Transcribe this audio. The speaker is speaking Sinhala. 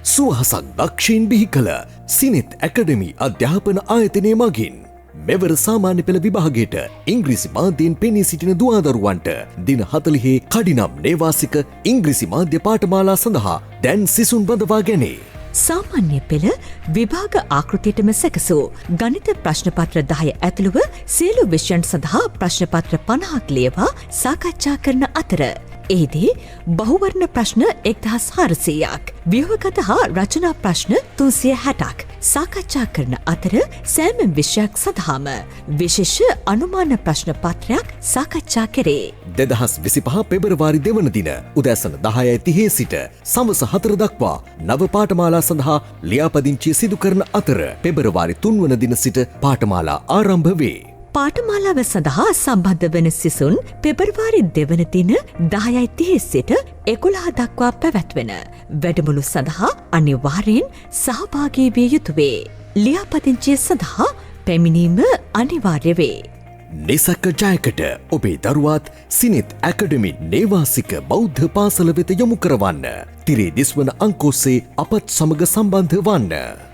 සුවහසක් දක්ෂයින් බිහි කළ සිනෙත් ඇකඩමි අධ්‍යාපන ආයතනය මගින් මෙවර සාමාන්‍ය පෙළ විභාගයට ඉංග්‍රීසි මාධ්‍යයෙන් පෙනී සිටින දුවාදරුවන්ට දින 40 කඩිනම් නේවාසික ඉංග්‍රීසි මාධ්‍ය පාඨමාලා සඳහා දැන් සිසුන් බඳවා ගැනේ. සාමාන්‍ය පෙළ විභාග ආකෘතියටම සැකසූ ගණිත ප්‍රශ්නපත්‍ර 10 ඇතුළුව සියලු විෂයන් සඳහා ප්‍රශ්නපත්‍ර 50ක් ලියවා සාකච්ඡා කරන අතර එහිදී බහුවර්ණ ප්‍රශ්න 1400ක් ව්‍යුහගත හා රචනා ප්‍රශ්න 360ක් සාකච්ඡා කරන අතර සෑම විෂයක් සඳහාම විශේෂ අනුමාන ප්‍රශ්න පත්‍රයක් සාකච්ඡා කෙරේ. 2025 පෙබරවාරි 2 වන දින උදෑසන 10:30 සිට සවස 4 දක්වා නව පාඨමාලා සඳහා ලියාපදිංචි සිදු කරන අතර පෙබරවාරි 3 වන දින සිට පාඨමාලා ආරම්භ වේ. පාඨමාලාව සඳහා සම්බන්ධ වන සිසුන් පෙබරවාරි 2 වන දින 10:30 සිට 11 දක්වා පැවැත්වෙන වැඩමුළු සඳහා අනිවාර්යෙන් සහභාගී විය යුතු වේ. ලියාපදිංචිය සඳහා පැමිණීම අනිවාර්ය වේ. නිසක ජයකට ඔබේ දරුවාත් සිනෙත් ඇකඩමි නේවාසික බෞද්ධ පාසල වෙත යොමු කරවන්න. තිරේ දිස්වන අංක ඔස්සේ අපත් සමග සම්බන්ධ වන්න.